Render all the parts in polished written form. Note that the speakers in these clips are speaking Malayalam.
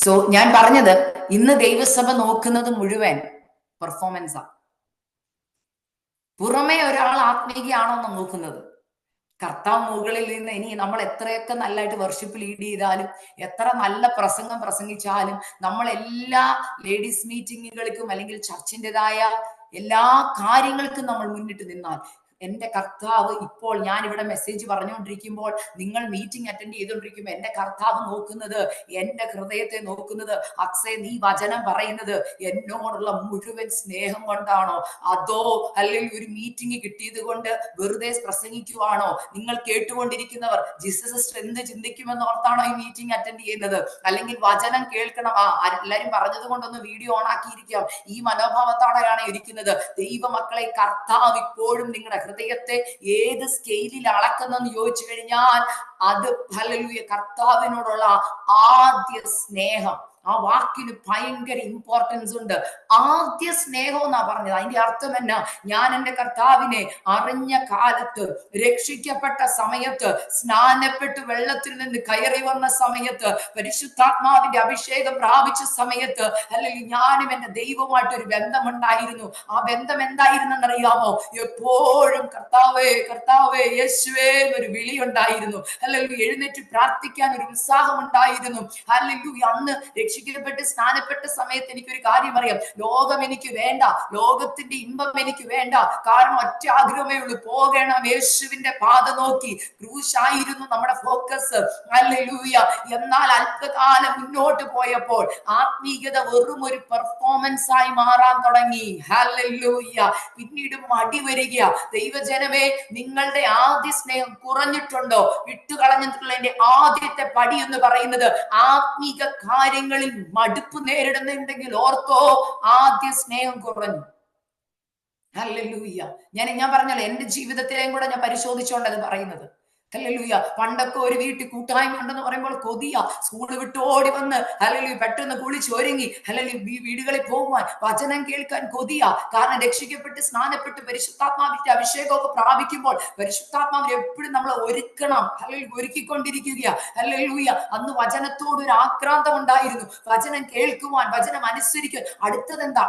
സോ ഞാൻ പറഞ്ഞത് ഇന്ന് ദൈവസഭ നോക്കുന്നത് മുഴുവൻ പെർഫോമൻസാ. പുറമേ ഒരാൾ ആത്മീയയാണോ എന്ന് നോക്കുന്നത്. കർത്താവ് മുകളിൽ നിന്ന് ഇനി നമ്മൾ എത്രയൊക്കെ നല്ലതായിട്ട് വർഷിപ്പ് ലീഡ് ചെയ്താലും, എത്ര നല്ല പ്രസംഗം പ്രസംഗിച്ചാലും, നമ്മൾ എല്ലാ ലേഡീസ് മീറ്റിങ്ങുകൾക്കും അല്ലെങ്കിൽ ചർച്ചിൻ്റെതായ എല്ലാ കാര്യങ്ങൾക്കും നമ്മൾ മുന്നിട്ട് നിന്നാൽ, എന്റെ കർത്താവ് ഇപ്പോൾ ഞാൻ ഇവിടെ മെസ്സേജ് പറഞ്ഞുകൊണ്ടിരിക്കുമ്പോൾ, നിങ്ങൾ മീറ്റിംഗ് അറ്റൻഡ് ചെയ്തുകൊണ്ടിരിക്കുമ്പോൾ എന്റെ കർത്താവ് നോക്കുന്നത്, എന്റെ ഹൃദയത്തെ നോക്കുന്നത്, അക്സേ നീ വചനം പറയുന്നത് എന്നോടുള്ള മുഴുവൻ സ്നേഹം കൊണ്ടാണോ, അതോ അല്ലെങ്കിൽ ഒരു മീറ്റിംഗ് കിട്ടിയത് കൊണ്ട് വെറുതെ പ്രസംഗിക്കുവാണോ? നിങ്ങൾ കേട്ടുകൊണ്ടിരിക്കുന്നവർ ജീസസ് സിസ്റ്റർ എന്ത് ചിന്തിക്കുമെന്ന് ഓർത്താണോ ഈ മീറ്റിംഗ് അറ്റൻഡ് ചെയ്യുന്നത്? അല്ലെങ്കിൽ വചനം കേൾക്കണം, എല്ലാരും പറഞ്ഞത് കൊണ്ടൊന്ന് വീഡിയോ ഓൺ ആക്കിയിരിക്കാം, ഈ മനോഭാവത്തോടെയാണ് ഇരിക്കുന്നത്? ദൈവമക്കളെ, കർത്താവ് ഇപ്പോഴും നിങ്ങളുടെ ഹൃദയത്തെ ഏത് സ്കെയിലിൽ അളക്കുന്നെന്ന് ചോദിച്ചു കഴിഞ്ഞാൽ, അത് ഹല്ലേലൂയ കർത്താവിനോടുള്ള ആദ്യ സ്നേഹം. ആ വാക്കിന് ഭയങ്കര ഇമ്പോർട്ടൻസ് ഉണ്ട്. ആദ്യ സ്നേഹം എന്നാ പറഞ്ഞത്. അതിന്റെ അർത്ഥം എന്നാ? ഞാൻ എന്റെ കർത്താവിനെ അറിഞ്ഞ കാലത്ത്, രക്ഷിക്കപ്പെട്ട സമയത്ത്, സ്നാനപ്പെട്ട് വെള്ളത്തിൽ നിന്ന് കയറി വന്ന സമയത്ത്, പരിശുദ്ധാത്മാവിന്റെ അഭിഷേകം പ്രാപിച്ച സമയത്ത്, അല്ലെങ്കിൽ ഞാനും എന്റെ ദൈവമായിട്ടൊരു ബന്ധമുണ്ടായിരുന്നു. ആ ബന്ധം എന്തായിരുന്നെന്നറിയാമോ? എപ്പോഴും കർത്താവേ കർത്താവേ യേശുവേ എന്നൊരു വിളി ഉണ്ടായിരുന്നു. അല്ലെങ്കിൽ എഴുന്നേറ്റ് പ്രാർത്ഥിക്കാൻ ഒരു ഉത്സാഹം ഉണ്ടായിരുന്നു. അല്ലെങ്കിൽ അന്ന് രക്ഷിക്കപ്പെട്ട് സ്നാനപ്പെട്ട സമയത്ത് എനിക്കൊരു കാര്യം അറിയാം, ലോകം എനിക്ക് വേണ്ട, ലോകത്തിന്റെ ഇമ്പം എനിക്ക് വേണ്ട. കാരണം ഒറ്റ ആഗ്രഹമേ ഉള്ളൂ, പോകണം യേശുവിന്റെ പാത നോക്കി. ക്രൂശായിരുന്നു നമ്മുടെ ഫോക്കസ്. ഹല്ലേലൂയ. എന്നാൽ അല്പകാലം മുന്നോട്ട് പോയപ്പോൾ ആത്മീയത വെറും ഒരു പെർഫോമൻസ് ആയി മാറാൻ തുടങ്ങി. ഹല്ലേലൂയ. പിന്നീട് മടി വരിക. ദൈവജനമേ, നിങ്ങളുടെ ആദ്യ സ്നേഹം കുറഞ്ഞിട്ടുണ്ടോ? വിട്ടുകളഞ്ഞിട്ടുള്ളതിന്റെ ആദ്യത്തെ പടി എന്ന് പറയുന്നത്, ആത്മീക കാര്യങ്ങളിൽ മടുപ്പ് നേരിടുന്നുണ്ടെങ്കിൽ ഓർത്തോ, ആദ്യ സ്നേഹം കുറഞ്ഞു. ഹല്ലേലൂയ. ഞാൻ പറഞ്ഞല്ലോ, എന്റെ ജീവിതത്തിലേയും കൂടെ ഞാൻ പരിശോധിച്ചുകൊണ്ടത് പറയുന്നത്. ഹല്ലേലൂയ. പണ്ടൊക്കെ ഒരു വീട്ടിൽ കൂട്ടായ്മ ഉണ്ടെന്ന് പറയുമ്പോൾ കൊതിയ, സ്കൂള് വിട്ട് ഓടി വന്ന് ഹല്ലേലൂയ പെട്ടെന്ന് കുളിച്ചൊരുങ്ങി ഹല്ലേലൂയ വീടുകളിൽ പോകുവാൻ, വചനം കേൾക്കാൻ കൊതിയ. കാരണം രക്ഷിക്കപ്പെട്ട് സ്നാനപ്പെട്ട് പരിശുദ്ധാത്മാവിന്റെ അഭിഷേകമൊക്കെ പ്രാപിക്കുമ്പോൾ പരിശുദ്ധാത്മാവിനെ എപ്പോഴും നമ്മൾ ഒരുക്കണം, ഹല്ലേലൂയ ഒരുക്കിക്കൊണ്ടിരിക്കുക. ഹല്ലേലൂയ. അന്ന് വചനത്തോട് ഒരു ആക്രാന്തം ഉണ്ടായിരുന്നു. വചനം കേൾക്കുവാൻ, വചനം അനുസരിക്കാൻ, അടുത്തതെന്താ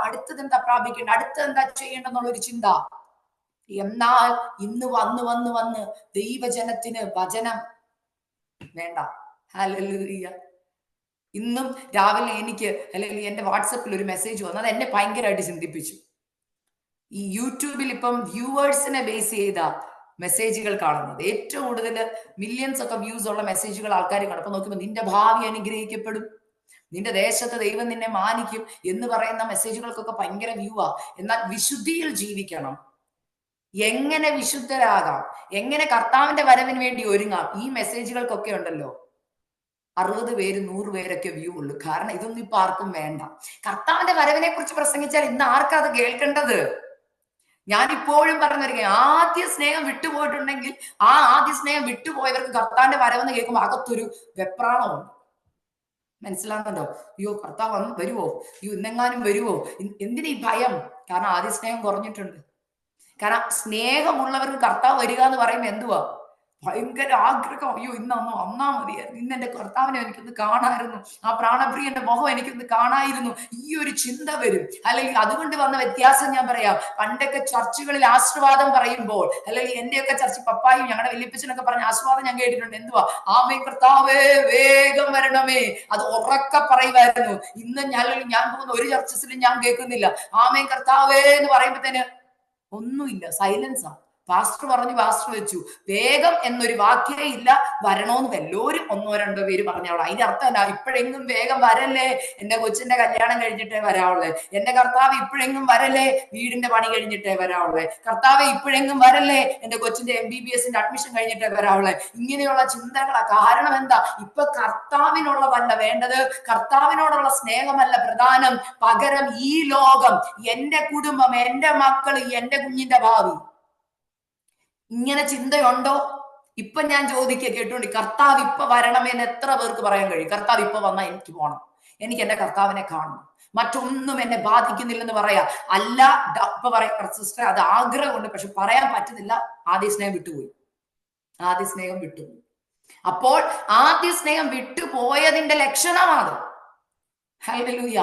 പ്രാപിക്കേണ്ടത്, അടുത്തതെന്താ ചെയ്യേണ്ടെന്നുള്ള ഒരു ചിന്ത. എന്നാൽ ഇന്ന് വന്ന് ദൈവജനത്തിന് വചനം വേണ്ട. ഹല്ലേലൂയ. ഇന്നും രാവിലെ എനിക്ക് അല്ലെങ്കിൽ എന്റെ വാട്സപ്പിൽ ഒരു മെസ്സേജ് വന്നത് എന്നെ ഭയങ്കരമായിട്ട് ചിന്തിപ്പിച്ചു. ഈ യൂട്യൂബിൽ ഇപ്പം വ്യൂവേഴ്സിനെ ബേസ് ചെയ്ത മെസ്സേജുകൾ കാണുന്നത്, ഏറ്റവും കൂടുതൽ മില്യൺസ് ഒക്കെ വ്യൂസ് ഉള്ള മെസ്സേജുകൾ ആൾക്കാർ കാണും. അപ്പൊ നോക്കുമ്പോൾ നിന്റെ ഭാവി അനുഗ്രഹിക്കപ്പെടും, നിന്റെ ദേശത്ത് ദൈവം നിന്നെ മാനിക്കും എന്ന് പറയുന്ന മെസ്സേജുകൾക്കൊക്കെ ഭയങ്കര വ്യൂ ആ. എന്നാൽ വിശുദ്ധിയിൽ ജീവിക്കണം, എങ്ങനെ വിശുദ്ധരാകാം, എങ്ങനെ കർത്താവിന്റെ വരവിന് വേണ്ടി ഒരുങ്ങാം, ഈ മെസ്സേജുകൾക്കൊക്കെ ഉണ്ടല്ലോ 60 പേര് 100 പേരൊക്കെ വ്യൂ ഉള്ളൂ. കാരണം ഇതൊന്നും ഇപ്പൊ ആർക്കും വേണ്ട. കർത്താവിന്റെ വരവിനെ കുറിച്ച് പ്രസംഗിച്ചാൽ ഇന്ന് ആർക്കാ അത് കേൾക്കേണ്ടത്? ഞാൻ ഇപ്പോഴും പറഞ്ഞു വരിക, ആദ്യ സ്നേഹം വിട്ടുപോയിട്ടുണ്ടെങ്കിൽ ആ ആദ്യ സ്നേഹം വിട്ടുപോയവർക്ക് കർത്താവിന്റെ വരവെന്ന് കേൾക്കുമ്പോൾ അകത്തൊരു വെപ്രാളമുണ്ട്. മനസ്സിലാകുന്നുണ്ടോ? അയ്യോ കർത്താവ് വന്ന് വരുവോ, അയ്യോ ഇന്നെങ്ങാനും വരുവോ, എന്തിനാ ഈ ഭയം? കാരണം ആദ്യ സ്നേഹം കുറഞ്ഞിട്ടുണ്ട്. കാരണം സ്നേഹമുള്ളവർക്ക് കർത്താവ് വരിക എന്ന് പറയുമ്പോൾ എന്തുവാ? ഭയങ്കര ആഗ്രഹം. അയ്യോ ഇന്നൊന്ന് വന്നാ മതിയായിരുന്നു, ഇന്ന് എന്റെ കർത്താവിനെ എനിക്കൊന്ന് കാണായിരുന്നു, ആ പ്രാണപ്രിയന്റെ മുഖം എനിക്കൊന്ന് കാണായിരുന്നു, ഈ ഒരു ചിന്ത വരും. അല്ലെങ്കിൽ അതുകൊണ്ട് വന്ന വ്യത്യാസം ഞാൻ പറയാം. പണ്ടൊക്കെ ചർച്ചുകളിൽ ആശീർവാദം പറയുമ്പോൾ, അല്ലെങ്കിൽ എന്റെയൊക്കെ ചർച്ച പപ്പായും ഞങ്ങളുടെ വല്യപ്പച്ചനൊക്കെ പറഞ്ഞ ആശീർവാദം ഞാൻ കേട്ടിട്ടുണ്ട്. എന്തുവാ? ആമേ കർത്താവേ വേഗം വരണമേ, അത് ഉറക്കെ പറയുമായിരുന്നു. ഇന്ന് ഞാൻ പോകുന്ന ഒരു ചർച്ചസിലും ഞാൻ കേൾക്കുന്നില്ല ആമേ കർത്താവേ എന്ന് പറയുമ്പോഴത്തേന് ഒന്നുമില്ല, സൈലൻസാ. പാസ്റ്റർ പറഞ്ഞു, പാസ്റ്റർ വെച്ചു. വേഗം എന്നൊരു വാക്യേ ഇല്ല. വരണോന്ന് വല്ലോരും 1-2 പേര് പറഞ്ഞോളൂ. അതിന്റെ അർത്ഥം എന്നാ? ഇപ്പോഴെങ്ങും വേഗം വരല്ലേ, എന്റെ കൊച്ചിന്റെ കല്യാണം കഴിഞ്ഞിട്ടേ വരാവുള്ളേ. എന്റെ കർത്താവ് ഇപ്പോഴെങ്ങും വരല്ലേ, വീടിന്റെ പണി കഴിഞ്ഞിട്ടേ വരാവുള്ളേ. കർത്താവ് ഇപ്പോഴെങ്ങും വരല്ലേ, എന്റെ കൊച്ചിന്റെ MBBSന്റെ അഡ്മിഷൻ കഴിഞ്ഞിട്ടേ വരാവുള്ളേ. ഇങ്ങനെയുള്ള ചിന്തകളാ. കാരണം എന്താ? ഇപ്പൊ കർത്താവിനുള്ളതല്ല വേണ്ടത്, കർത്താവിനോടുള്ള സ്നേഹമല്ല പ്രധാനം. പകരം ഈ ലോകം, എന്റെ കുടുംബം, എന്റെ മക്കൾ, എന്റെ കുഞ്ഞിന്റെ ഭാവി. ഇങ്ങനെ ചിന്തയുണ്ടോ? ഇപ്പൊ ഞാൻ ചോദിക്കുക, കേട്ടോണ്ടി, കർത്താവ് ഇപ്പൊ വരണമെന്ന് എത്ര പേർക്ക് പറയാൻ കഴിയും? കർത്താവ് ഇപ്പൊ വന്നാൽ എനിക്ക് പോണം, എനിക്ക് എന്റെ കർത്താവിനെ കാണണം, മറ്റൊന്നും എന്നെ ബാധിക്കുന്നില്ലെന്ന് പറയാ. അല്ല ഇപ്പൊ പറയാം സിസ്റ്റർ അത് ആഗ്രഹമുണ്ട്, പക്ഷെ പറയാൻ പറ്റുന്നില്ല, ആദ്യ സ്നേഹം വിട്ടുപോയി. ആദ്യ സ്നേഹം വിട്ടുപോയി. അപ്പോൾ ആദ്യ സ്നേഹം വിട്ടുപോയതിന്റെ ലക്ഷണമാണ്. ഹല്ലേലൂയ.